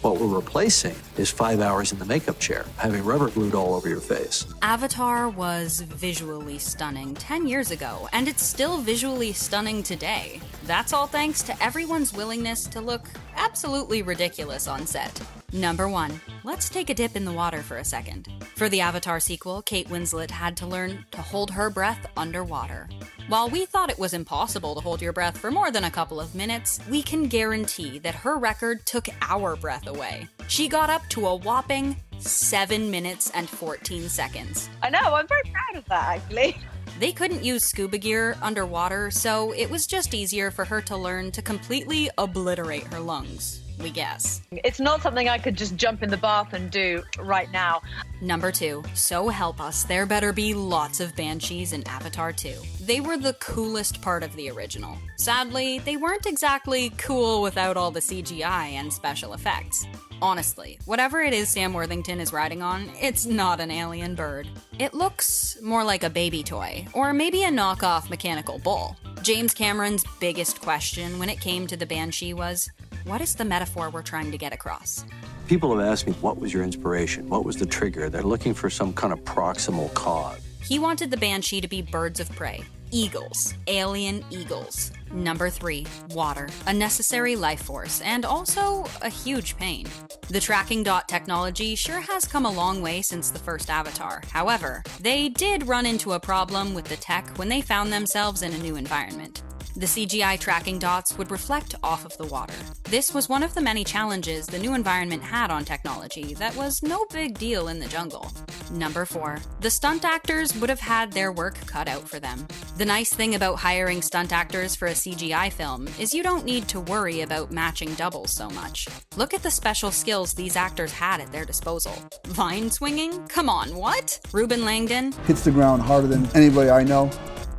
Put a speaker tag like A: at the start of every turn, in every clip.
A: What we're replacing is 5 hours in the makeup chair, having rubber glued all over your face.
B: Avatar was visually stunning 10 years ago, and it's still visually stunning today. That's all thanks to everyone's willingness to look absolutely ridiculous on set. Number 1. Let's take a dip in the water for a second. For the Avatar sequel, Kate Winslet had to learn to hold her breath underwater. While we thought it was impossible to hold your breath for more than a couple of minutes, we can guarantee that her record took our breath away. She got up to a whopping 7 minutes and 14 seconds.
C: I know, I'm very proud of that, actually.
B: They couldn't use scuba gear underwater, so it was just easier for her to learn to completely obliterate her lungs, we guess.
C: It's not something I could just jump in the bath and do right now.
B: Number 2. So help us, there better be lots of Banshees in Avatar 2. They were the coolest part of the original. Sadly, they weren't exactly cool without all the CGI and special effects. Honestly, whatever it is Sam Worthington is riding on, it's not an alien bird. It looks more like a baby toy, or maybe a knockoff mechanical bull. James Cameron's biggest question when it came to the Banshee was, what is the metaphor we're trying to get across?
A: People have asked me, what was your inspiration? What was the trigger? They're looking for some kind of proximal cause.
B: He wanted the Banshee to be birds of prey. Eagles. Alien eagles. Number 3. Water. A necessary life force, and also a huge pain. The tracking dot technology sure has come a long way since the first Avatar. However, they did run into a problem with the tech when they found themselves in a new environment. The CGI tracking dots would reflect off of the water. This was one of the many challenges the new environment had on technology that was no big deal in the jungle. Number 4. The stunt actors would have had their work cut out for them. The nice thing about hiring stunt actors for a CGI film is you don't need to worry about matching doubles so much. Look at the special skills these actors had at their disposal. Vine swinging? Come on, what? Ruben Langdon?
D: Hits the ground harder than anybody I know.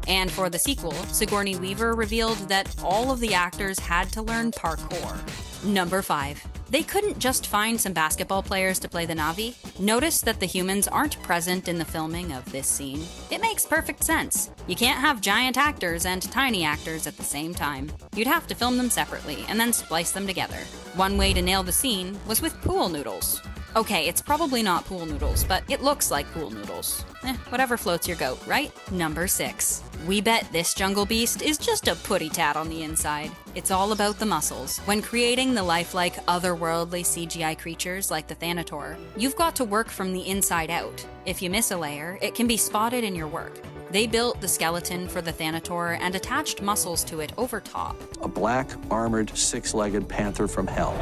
B: And for the sequel, Sigourney Weaver revealed that all of the actors had to learn parkour. Number 5. They couldn't just find some basketball players to play the Na'vi. Notice that the humans aren't present in the filming of this scene. It makes perfect sense. You can't have giant actors and tiny actors at the same time. You'd have to film them separately and then splice them together. One way to nail the scene was with pool noodles. Okay, it's probably not pool noodles, but it looks like pool noodles. Whatever floats your goat, right? Number 6. We bet this jungle beast is just a putty tat on the inside. It's all about the muscles. When creating the lifelike, otherworldly CGI creatures like the Thanator, you've got to work from the inside out. If you miss a layer, it can be spotted in your work. They built the skeleton for the Thanator and attached muscles to it over top.
A: A black, armored, six-legged panther from hell.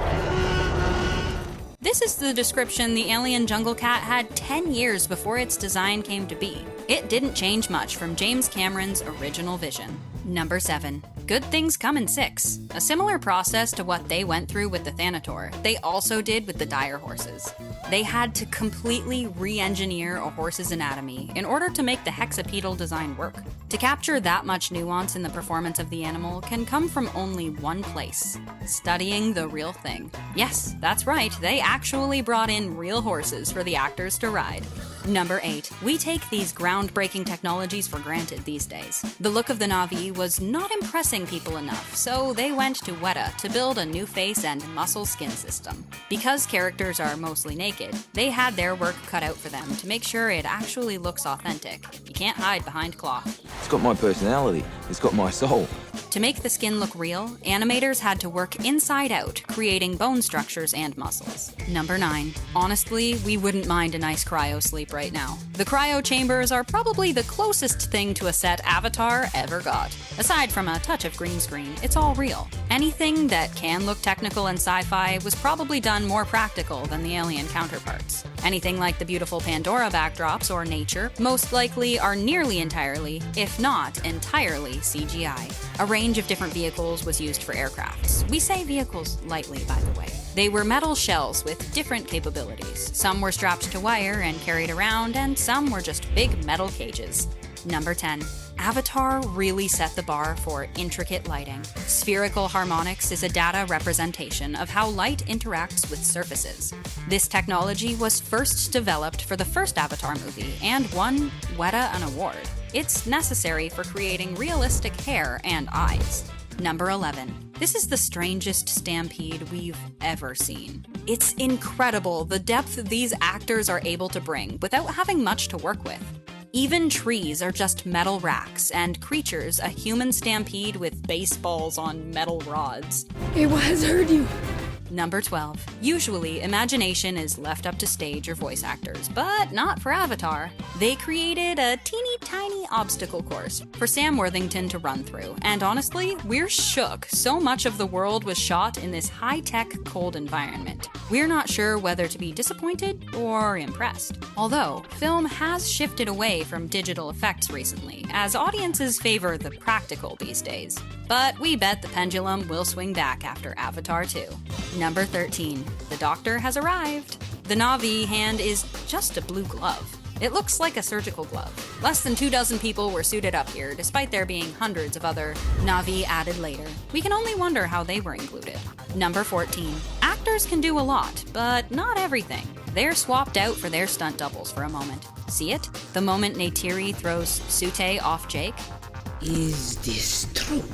B: This is the description the alien jungle cat had 10 years before its design came to be. It didn't change much from James Cameron's original vision. Number 7. Good things come in 6. A similar process to what they went through with the Thanator, they also did with the Direhorses. They had to completely re-engineer a horse's anatomy in order to make the hexapedal design work. To capture that much nuance in the performance of the animal can come from only one place: studying the real thing. Yes, that's right, they actually brought in real horses for the actors to ride. Number 8. We take these groundbreaking technologies for granted these days. The look of the Na'vi was not impressing people enough, so they went to Weta to build a new face and muscle skin system. Because characters are mostly naked, they had their work cut out for them to make sure it actually looks authentic. You can't hide behind cloth.
E: It's got my personality. It's got my soul.
B: To make the skin look real, animators had to work inside out, creating bone structures and muscles. Number 9. Honestly, we wouldn't mind a nice cryo sleep right now. The cryo chambers are probably the closest thing to a set Avatar ever got. Aside from a touch of green screen, it's all real. Anything that can look technical and sci-fi was probably done more practical than the alien counterparts. Anything like the beautiful Pandora backdrops or nature most likely are nearly entirely, if not entirely, CGI. A range of different vehicles was used for aircrafts. We say vehicles lightly, by the way. They were metal shells with different capabilities. Some were strapped to wire and carried around, and some were just big metal cages. Number 10. Avatar really set the bar for intricate lighting. Spherical Harmonics is a data representation of how light interacts with surfaces. This technology was first developed for the first Avatar movie and won Weta an award. It's necessary for creating realistic hair and eyes. Number 11. This is the strangest stampede we've ever seen. It's incredible the depth these actors are able to bring without having much to work with. Even trees are just metal racks, and creatures a human stampede with baseballs on metal rods.
F: It has hurt you.
B: Number 12. Usually, imagination is left up to stage or voice actors, but not for Avatar. They created a teeny tiny obstacle course for Sam Worthington to run through, and honestly, we're shook so much of the world was shot in this high-tech, cold environment. We're not sure whether to be disappointed or impressed. Although, film has shifted away from digital effects recently, as audiences favor the practical these days. But we bet the pendulum will swing back after Avatar 2. Number 13. The doctor has arrived. The Na'vi hand is just a blue glove. It looks like a surgical glove. Less than 24 people were suited up here, despite there being hundreds of other Na'vi added later. We can only wonder how they were included. Number 14. Actors can do a lot, but not everything. They're swapped out for their stunt doubles for a moment. See it? The moment Neytiri throws Tsu'tey off Jake?
F: Is this true?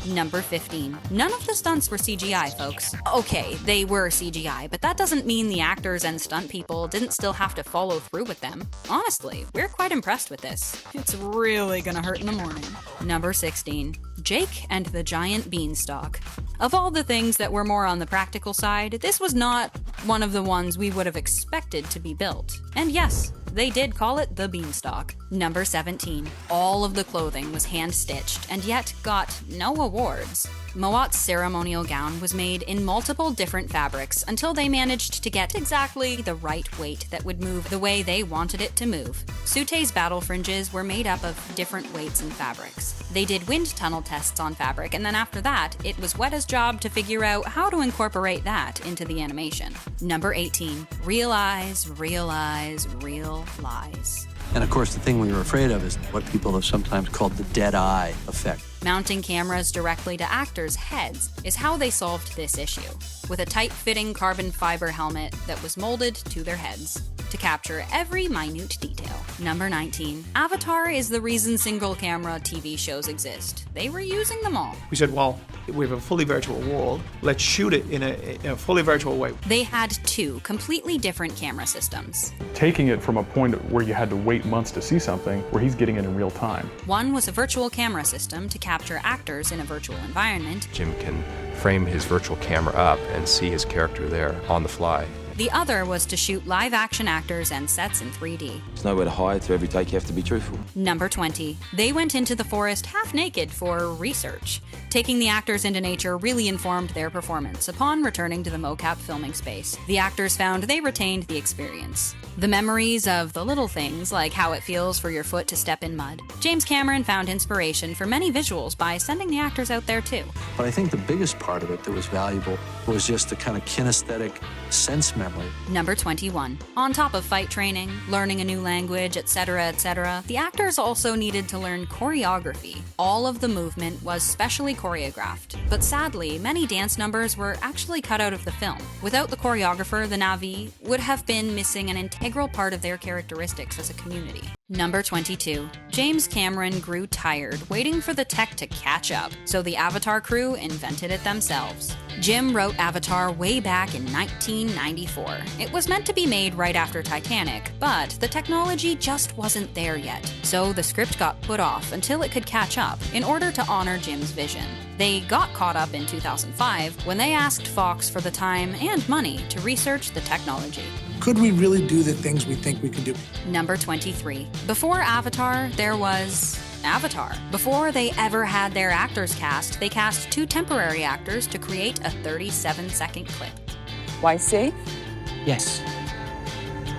B: Number 15. None of the stunts were CGI, folks. Okay, they were CGI, but that doesn't mean the actors and stunt people didn't still have to follow through with them. Honestly, we're quite impressed with this. It's really gonna hurt in the morning. Number 16. Jake and the Giant Beanstalk. Of all the things that were more on the practical side, this was not one of the ones we would have expected to be built. And yes, they did call it the Beanstalk. Number 17. All of the clothing was hand-stitched and yet got no awards. Moat's ceremonial gown was made in multiple different fabrics until they managed to get exactly the right weight that would move the way they wanted it to move. Tsu'tey's battle fringes were made up of different weights and fabrics. They did wind tunnel tests on fabric, and then after that, it was Weta's job to figure out how to incorporate that into the animation. Number 18. Realize, realize, real lies.
A: And of course, the thing we were afraid of is what people have sometimes called the dead eye effect.
B: Mounting cameras directly to actors' heads is how they solved this issue, with a tight-fitting carbon fiber helmet that was molded to their heads to capture every minute detail. Number 19. Avatar is the reason single-camera TV shows exist. They were using them all.
G: We said, well, we have a fully virtual world. Let's shoot it in a fully virtual way.
B: They had two completely different camera systems.
H: Taking it from a point where you had to wait months to see something, where he's getting it in real time.
B: One was a virtual camera system to capture actors in a virtual environment.
I: Jim can frame his virtual camera up and see his character there on the fly.
B: The other was to shoot live-action actors and sets in 3D.
E: There's nowhere to hide, so every take you have to be truthful.
B: Number 20. They went into the forest half-naked for research. Taking the actors into nature really informed their performance upon returning to the mocap filming space. The actors found they retained the experience. The memories of the little things, like how it feels for your foot to step in mud. James Cameron found inspiration for many visuals by sending the actors out there too.
A: But I think the biggest part of it that was valuable was just the kind of kinesthetic sense memory.
B: Number 21. On top of fight training, learning a new language, etc., the actors also needed to learn choreography. All of the movement was specially choreographed, but sadly, many dance numbers were actually cut out of the film. Without the choreographer, the Na'vi would have been missing an integral part of their characteristics as a community. Number 22. James Cameron grew tired waiting for the tech to catch up, so the Avatar crew invented it themselves. Jim wrote Avatar way back in 1994. It was meant to be made right after Titanic, but the technology just wasn't there yet, so the script got put off until it could catch up in order to honor Jim's vision. They got caught up in 2005 when they asked Fox for the time and money to research the technology.
J: Could we really do the things we think we could do?
B: Number 23. Before Avatar, there was Avatar. Before they ever had their actors cast, they cast 2 temporary actors to create a 37-second clip.
K: Why save?
L: Yes.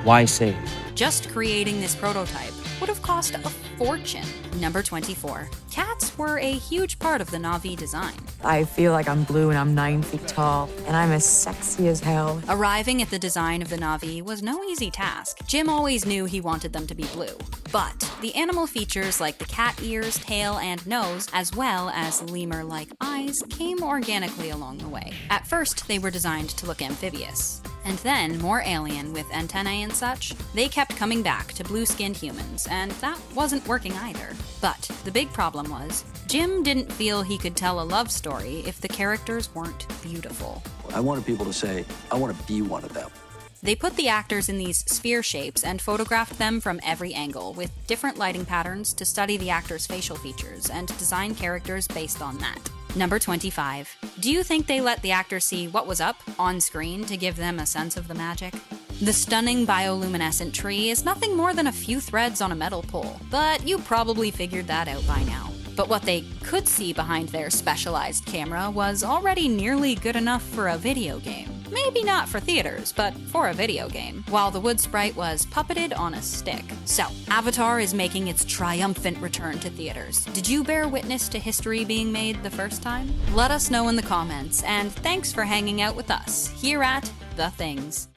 L: Why save?
B: Just creating this prototype would have cost a fortune. Number 24. Cats were a huge part of the Na'vi design.
K: I feel like I'm blue and I'm 9 feet tall, and I'm as sexy as hell.
B: Arriving at the design of the Na'vi was no easy task. Jim always knew he wanted them to be blue. But the animal features like the cat ears, tail, and nose, as well as lemur-like eyes, came organically along the way. At first, they were designed to look amphibious. And then, more alien with antennae and such, they kept coming back to blue-skinned humans, and that wasn't working either. But the big problem was, Jim didn't feel he could tell a love story if the characters weren't beautiful.
A: I wanted people to say, I want to be one of them.
B: They put the actors in these sphere shapes and photographed them from every angle, with different lighting patterns to study the actors' facial features and design characters based on that. Number 25. Do you think they let the actors see what was up on screen to give them a sense of the magic? The stunning bioluminescent tree is nothing more than a few threads on a metal pole, but you probably figured that out by now. But what they could see behind their specialized camera was already nearly good enough for a video game. Maybe not for theaters, but for a video game, while the wood sprite was puppeted on a stick. So, Avatar is making its triumphant return to theaters. Did you bear witness to history being made the first time? Let us know in the comments, and thanks for hanging out with us here at The Things.